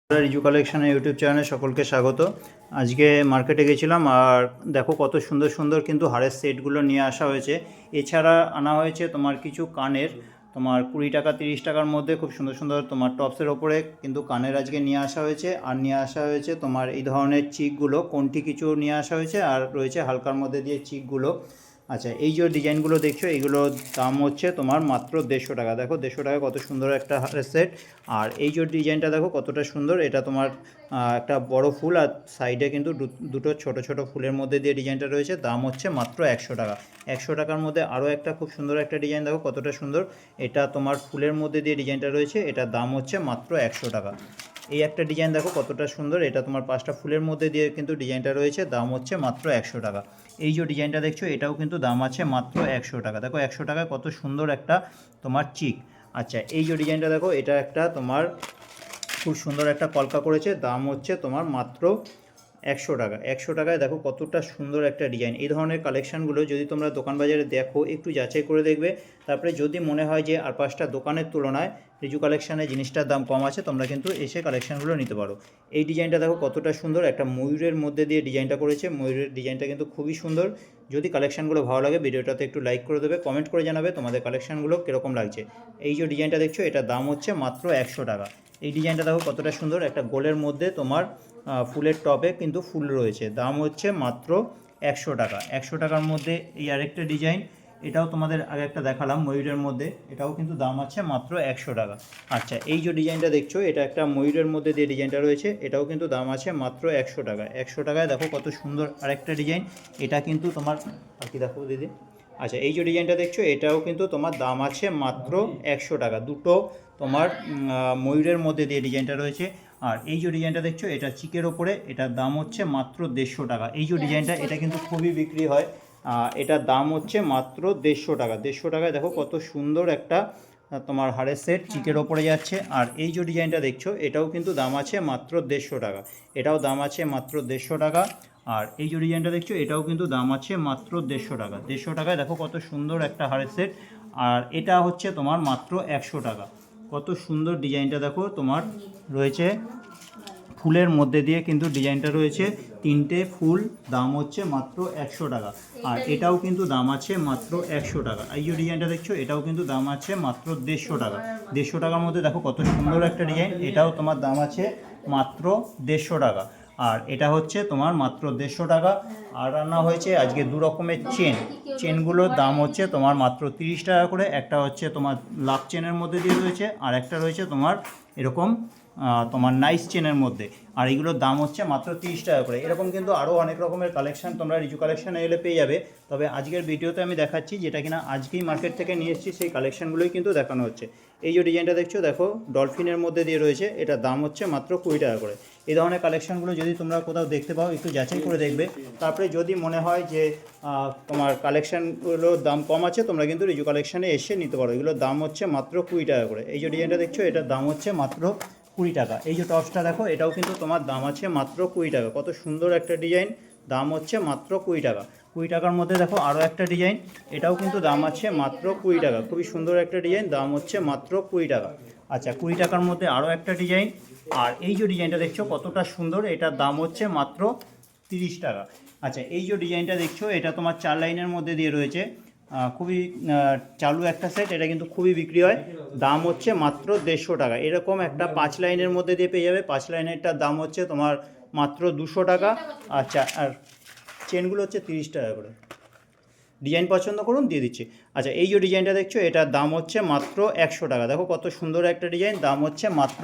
রিজু কালেকশনের ইউটিউব চ্যানেলে সকলকে স্বাগত। আজকে মার্কেটে গেছিলাম আর দেখো কত সুন্দর সুন্দর কিন্তু হারের সেটগুলো নিয়ে আসা হয়েছে। এছাড়া আনা হয়েছে তোমার কিছু কানের, তোমার 20 টাকা 30 টাকার মধ্যে খুব সুন্দর সুন্দর তোমার টপসের ওপরে কিন্তু কানের আজকে নিয়ে আসা হয়েছে। আর নিয়ে আসা হয়েছে তোমার এই ধরনের চিকগুলো, কোনটি কিছু নিয়ে আসা হয়েছে, আর রয়েছে হালকার মধ্যে দিয়ে চিকগুলো। আচ্ছা, এই যে ডিজাইনগুলো দেখছো এগুলোর দাম হচ্ছে তোমার মাত্র 150 টাকা। দেখো 150 টাকা কত সুন্দর একটা হারের সেট। আর এই যে ডিজাইনটা দেখো কতটা সুন্দর, এটা তোমার একটা বড় ফুল আর সাইডে কিন্তু দুটো ছোট ছোট ফুলের মধ্যে দিয়ে ডিজাইনটা রয়েছে। দাম হচ্ছে মাত্র 100 টাকা। 100 টাকার মধ্যে আরও একটা খুব সুন্দর একটা ডিজাইন দেখো কতটা সুন্দর, এটা তোমার ফুলের মধ্যে দিয়ে ডিজাইনটা রয়েছে, এটার দাম হচ্ছে মাত্র 100 টাকা। এই একটা ডিজাইন দেখো কতটা সুন্দর, এটা তোমার 5টা ফুলের মধ্যে দিয়ে কিন্তু ডিজাইনটা রয়েছে, দাম হচ্ছে মাত্র 100 টাকা। এই যে ডিজাইনটা দেখছো এটাও কিন্তু দাম আছে মাত্র 100 টাকা। দেখো 100 টাকায় কত সুন্দর একটা তোমার চিক। আচ্ছা, এই যে ডিজাইনটা দেখো এটা একটা তোমার খুব সুন্দর একটা কলকা করেছে, দাম হচ্ছে তোমার মাত্র 100 টাকা। 100 টাকায় দেখো কতটা সুন্দর একটা ডিজাইন। এই ধরনের কালেকশানগুলো যদি তোমরা দোকান বাজারে দেখো একটু যাচাই করে দেখবে, তারপরে যদি মনে হয় যে আর 5টা দোকানের তুলনায় রিজু কালেকশানে জিনিসটার দাম কম আছে, তোমরা কিন্তু এসে কালেকশানগুলো নিতে পারো। এই ডিজাইনটা দেখো কতটা সুন্দর, একটা ময়ূরের মধ্যে দিয়ে ডিজাইনটা করেছে, ময়ূরের ডিজাইনটা কিন্তু খুবই সুন্দর। যদি কালেকশানগুলো ভালো লাগে ভিডিওটাতে একটু লাইক করে দেবে, কমেন্ট করে জানাবে তোমাদের কালেকশানগুলো কীরকম লাগছে। এই যে ডিজাইনটা দেখছো এটার দাম হচ্ছে মাত্র 100 টাকা। এই ডিজাইনটা দেখো কতটা সুন্দর, একটা গোলের মধ্যে তোমার ফুলের টবে কিন্তু ফুল রয়েছে, দাম হচ্ছে মাত্র 100 টাকা। 100 টাকার মধ্যে এই আরেকটা ডিজাইন, এটাও তোমাদের আগে একটা দেখালাম ময়ূরের মধ্যে, এটাও কিন্তু দাম আছে মাত্র 100 টাকা। আচ্ছা, এই যে ডিজাইনটা দেখছো এটা একটা ময়ূরের মধ্যে যে ডিজাইনটা রয়েছে, এটাও কিন্তু দাম আছে মাত্র 100 টাকা। 100 টাকায় দেখো কত সুন্দর আরেকটা ডিজাইন, এটা কিন্তু তোমার আর কি দেখো দিদি। আচ্ছা, এই যে ডিজাইনটা দেখছো এটাও কিন্তু তোমার দাম আছে মাত্র 100 টাকা। দুটো তোমার ময়ূরের মধ্যে দিয়ে ডিজাইনটা রয়েছে। আর এই যে ডিজাইনটা দেখছো এটা চিকের ওপরে, এটার দাম হচ্ছে মাত্র 150 টাকা। এই যে ডিজাইনটা এটা কিন্তু খুবই বিক্রি হয়, এটার দাম হচ্ছে মাত্র 150 টাকা। 150 টাকায় দেখো কত সুন্দর একটা তোমার হারের সেট চিকের ওপরে যাচ্ছে। আর এই যে ডিজাইনটা দেখছো এটাও কিন্তু দাম আছে মাত্র 150 টাকা, এটাও দাম আছে মাত্র 150 টাকা। আর এই যে ডিজাইনটা দেখছো এটাও কিন্তু দাম আছে মাত্র 150 টাকা। 150 টাকায় দেখো কত সুন্দর একটা হারের সেট, আর এটা হচ্ছে তোমার মাত্র 100 টাকা। কত সুন্দর ডিজাইনটা দেখো তোমার রয়েছে, ফুলের মধ্যে দিয়ে কিন্তু ডিজাইনটা রয়েছে, 3টে ফুল, দাম হচ্ছে মাত্র 100 টাকা। আর এটাও কিন্তু দাম আছে মাত্র 100 টাকা। এই যে ডিজাইনটা দেখছো এটাও কিন্তু দাম আছে মাত্র 150 টাকা। 150 টাকার মধ্যে দেখো কত সুন্দর একটা ডিজাইন, এটাও তোমার দাম আছে মাত্র 150 টাকা। আর এটা হচ্ছে তোমার মাত্র 150 টাকা। আর রান্না হয়েছে আজকে 2 রকমের চেনগুলোর দাম হচ্ছে তোমার মাত্র 30 টাকা করে। একটা হচ্ছে তোমার লাভ চেনের মধ্যে দিয়ে রয়েছে, আর একটা রয়েছে তোমার এরকম তোমার নাইস চেনের মধ্যে, আর এইগুলোর দাম হচ্ছে মাত্র 30 টাকা করে। এরকম কিন্তু আরও অনেক রকমের কালেকশান তোমরা রিজু কালেকশানে এলে পেয়ে যাবে। তবে আজকের ভিডিওতে আমি দেখাচ্ছি যেটা কিনা আজকেই মার্কেট থেকে নিয়ে এসেছি, সেই কালেকশানগুলোই কিন্তু দেখানো হচ্ছে। এই যে ডিজাইনটা দেখছো দেখো ডলফিনের মধ্যে দিয়ে রয়েছে, এটার দাম হচ্ছে মাত্র 20 টাকা করে। এই ধরনের কালেকশানগুলো যদি তোমরা কোথাও দেখতে পাও একটু যাচাই করে দেখবে, তারপরে যদি মনে হয় যে তোমার কালেকশানগুলোর দাম কম আছে, তোমরা কিন্তু রিজু কালেকশানে এসে নিতে পারো। এগুলোর দাম হচ্ছে মাত্র 20 টাকা করে। এই যে ডিজাইনটা দেখছো এটার দাম হচ্ছে মাত্র 20 টাকা। এই যে টপসটা দেখো এটাও কিন্তু তোমার দাম আছে মাত্র 20 টাকা। কত সুন্দর একটা ডিজাইন, দাম হচ্ছে মাত্র 20 টাকা। 20 টাকার মধ্যে দেখো আরও একটা ডিজাইন, এটাও কিন্তু দাম আছে মাত্র 20 টাকা। খুবই সুন্দর একটা ডিজাইন, দাম হচ্ছে মাত্র 20 টাকা। আচ্ছা, 20 টাকার মধ্যে আরও একটা ডিজাইন, আর এই যে ডিজাইনটা দেখছো কতটা সুন্দর, এটার দাম হচ্ছে মাত্র 30 টাকা। আচ্ছা, এই যে ডিজাইনটা দেখছো এটা তোমার 4 লাইনের মধ্যে দিয়ে রয়েছে, খুবই চালু একটা সেট, এটা কিন্তু খুবই বিক্রি হয়, দাম হচ্ছে মাত্র 150 টাকা। এরকম একটা 5 লাইনের মধ্যে দিয়ে পেয়ে যাবে, 5 লাইনেরটার দাম হচ্ছে তোমার মাত্র 200 টাকা। আচ্ছা, আর চেনগুলো হচ্ছে 30 টাকা করে। ডিজাইন পছন্দ করুন, দিয়ে দিচ্ছি। আচ্ছা, এই যে ডিজাইনটা দেখছো এটার দাম হচ্ছে মাত্র 100 টাকা। দেখো কত সুন্দর একটা ডিজাইন, দাম হচ্ছে মাত্র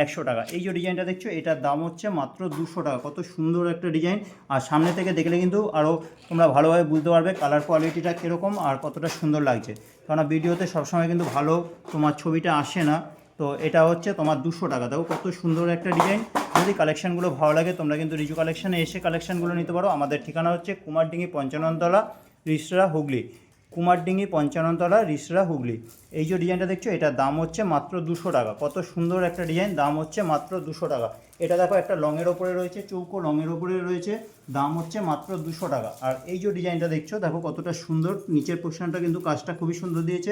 100 টাকা। এই যে ডিজাইনটা দেখছো এটার দাম হচ্ছে মাত্র 200 টাকা। কত সুন্দর একটা ডিজাইন, আর সামনে থেকে দেখলে কিন্তু আরও তোমরা ভালোভাবে বুঝতে পারবে কালার কোয়ালিটিটা কীরকম আর কতটা সুন্দর লাগছে, কারণ ভিডিওতে সবসময় কিন্তু ভালো তোমার ছবিটা আসে না। তো এটা হচ্ছে তোমার 200 টাকা। দেখো কত সুন্দর একটা ডিজাইন। যদি কালেকশানগুলো ভালো লাগে তোমরা কিন্তু রিজু কালেকশানে এসে কালেকশানগুলো নিতে পারো। আমাদের ঠিকানা হচ্ছে কুমারডিঙ্গি 55 তলা, রিসরা, হুগলি। কুমারডিঙ্গি 55 তলা, রিসরা, হুগলি। এই যে ডিজাইনটা দেখছো, এটার দাম হচ্ছে মাত্র 200 টাকা। কত সুন্দর একটা ডিজাইন, দাম হচ্ছে মাত্র 200 টাকা। এটা দেখো একটা লংয়ের ওপরে রয়েছে, চৌকো লংয়ের ওপরে রয়েছে, দাম হচ্ছে মাত্র 200 টাকা। আর এই যে ডিজাইনটা দেখছো, দেখো কতটা সুন্দর, নিচের পোর্শনটা কিন্তু কাজটা খুবই সুন্দর দিয়েছে,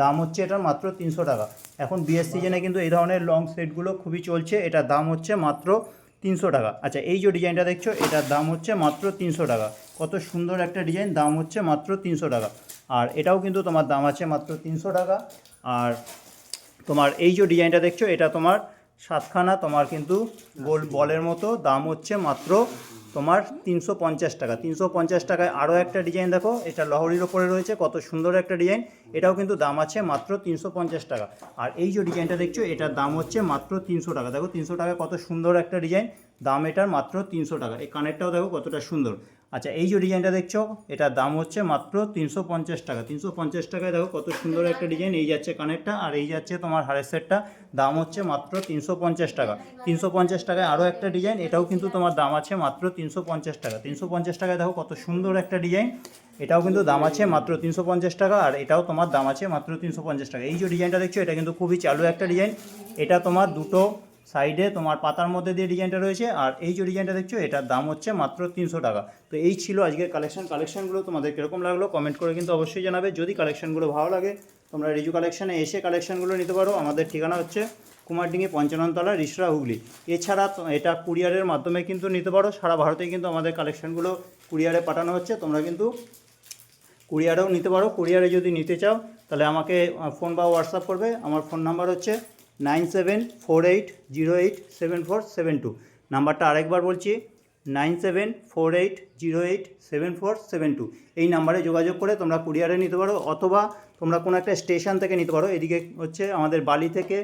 দাম হচ্ছে এটার মাত্র 300 টাকা। এখন বিয়ের সিজনে কিন্তু এই ধরনের লং সেটগুলো খুবই চলছে, এটার দাম হচ্ছে মাত্র 300 টাকা। আচ্ছা, এই যে ডিজাইনটা দেখছো, এটার দাম হচ্ছে মাত্র 300 টাকা। কত সুন্দর একটা ডিজাইন, দাম হচ্ছে মাত্র 300 টাকা। আর এটাও কিন্তু তোমার দাম আছে মাত্র 300 টাকা। আর তোমার এই যে ডিজাইনটা দেখছো, এটা তোমার 7খানা, তোমার কিন্তু গোল বলের মতো, দাম হচ্ছে মাত্র তোমার 350 টাকা। 350 টাকায় আরও একটা ডিজাইন দেখো, এটা লহরির ওপরে রয়েছে, কত সুন্দর একটা ডিজাইন, এটাও কিন্তু দাম আছে মাত্র 350 টাকা। আর এই যে ডিজাইনটা দেখছো, এটার দাম হচ্ছে মাত্র 300 টাকা। দেখো 300 টাকা, কত সুন্দর একটা ডিজাইন, দাম এটার মাত্র 300 টাকা। এই কানেরটাও দেখো কতটা সুন্দর। আচ্ছা, এই যে ডিজাইনটা দেখছো, এটার দাম হচ্ছে মাত্র 350 টাকা। 350 টাকায় দেখো কত সুন্দর একটা ডিজাইন, এই যাচ্ছে কানেরটা আর এই যাচ্ছে তোমার হারের সেটটা, দাম হচ্ছে মাত্র 350 টাকা। 350 টাকায় আরও একটা ডিজাইন, এটাও কিন্তু তোমার দাম আছে মাত্র 350 টাকা। 350 টাকায় দেখো কত সুন্দর একটা ডিজাইন, এটাও কিন্তু দাম আছে মাত্র 350 টাকা। আর এটাও তোমার দাম আছে মাত্র 350 টাকা। এই যে ডিজাইনটা দেখছো, এটা কিন্তু খুবই চালু একটা ডিজাইন, এটা তোমার দুটো সাইডে তোমার পাতার মধ্যে দিয়ে ডিজাইনটা রয়েছে। আর এই যে ডিজাইনটা দেখছো, এটার দাম হচ্ছে মাত্র 300 টাকা। তো এই ছিল আজকের কালেকশনগুলো তোমাদের কীরকম লাগলো কমেন্ট করে কিন্তু অবশ্যই জানাবে। যদি কালেকশনগুলো ভালো লাগে, তোমরা রিজু কালেকশানে এসে কালেকশনগুলো নিতে পারো। আমাদের ঠিকানা হচ্ছে কুমারডিঙ্গি 55 তলা, রিসরা, হুগলি। এছাড়া এটা কুরিয়ারের মাধ্যমে কিন্তু নিতে পারো, সারা ভারতেই কিন্তু আমাদের কালেকশনগুলো কুরিয়ারে পাঠানো হচ্ছে, তোমরা কিন্তু কুরিয়ারেও নিতে পারো। কুরিয়ারে যদি নিতে চাও তাহলে আমাকে ফোন বা হোয়াটসঅ্যাপ করবে। আমার ফোন নাম্বার হচ্ছে 9748087472। নাম্বারটা আরেকবার বলছি, 9748087472। এই নাম্বারে যোগাযোগ করে তোমরা কুরিয়ারে নিতে পারো, অথবা তোমরা কোনো একটা স্টেশন থেকে নিতে পারো। এদিকে হচ্ছে আমাদের বালি থেকে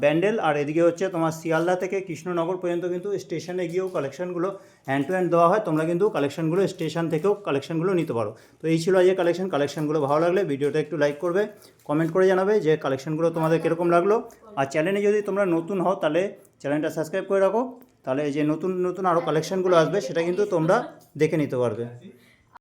ব্যান্ডেল, আর এদিকে হচ্ছে তোমার শিয়ালদা থেকে কৃষ্ণনগর পর্যন্ত কিন্তু স্টেশনে গিয়েও কালেকশনগুলো হ্যান্ড টু হ্যান্ড দেওয়া হয়। তোমরা কিন্তু কালেকশনগুলো স্টেশন থেকেও কালেকশনগুলো নিতে পারো। তো এই ছিল আজকে কালেকশনগুলো ভালো লাগলে ভিডিওটা একটু লাইক করবে, কমেন্ট করে জানাবে যে কালেকশনগুলো তোমাদের কীরকম লাগলো। আর চ্যানেলে যদি তোমরা নতুন হও তাহলে চ্যানেলটা সাবস্ক্রাইব করে রাখো, তাহলে যে নতুন নতুন আরও কালেকশনগুলো আসবে সেটা কিন্তু তোমরা দেখে নিতে পারবে।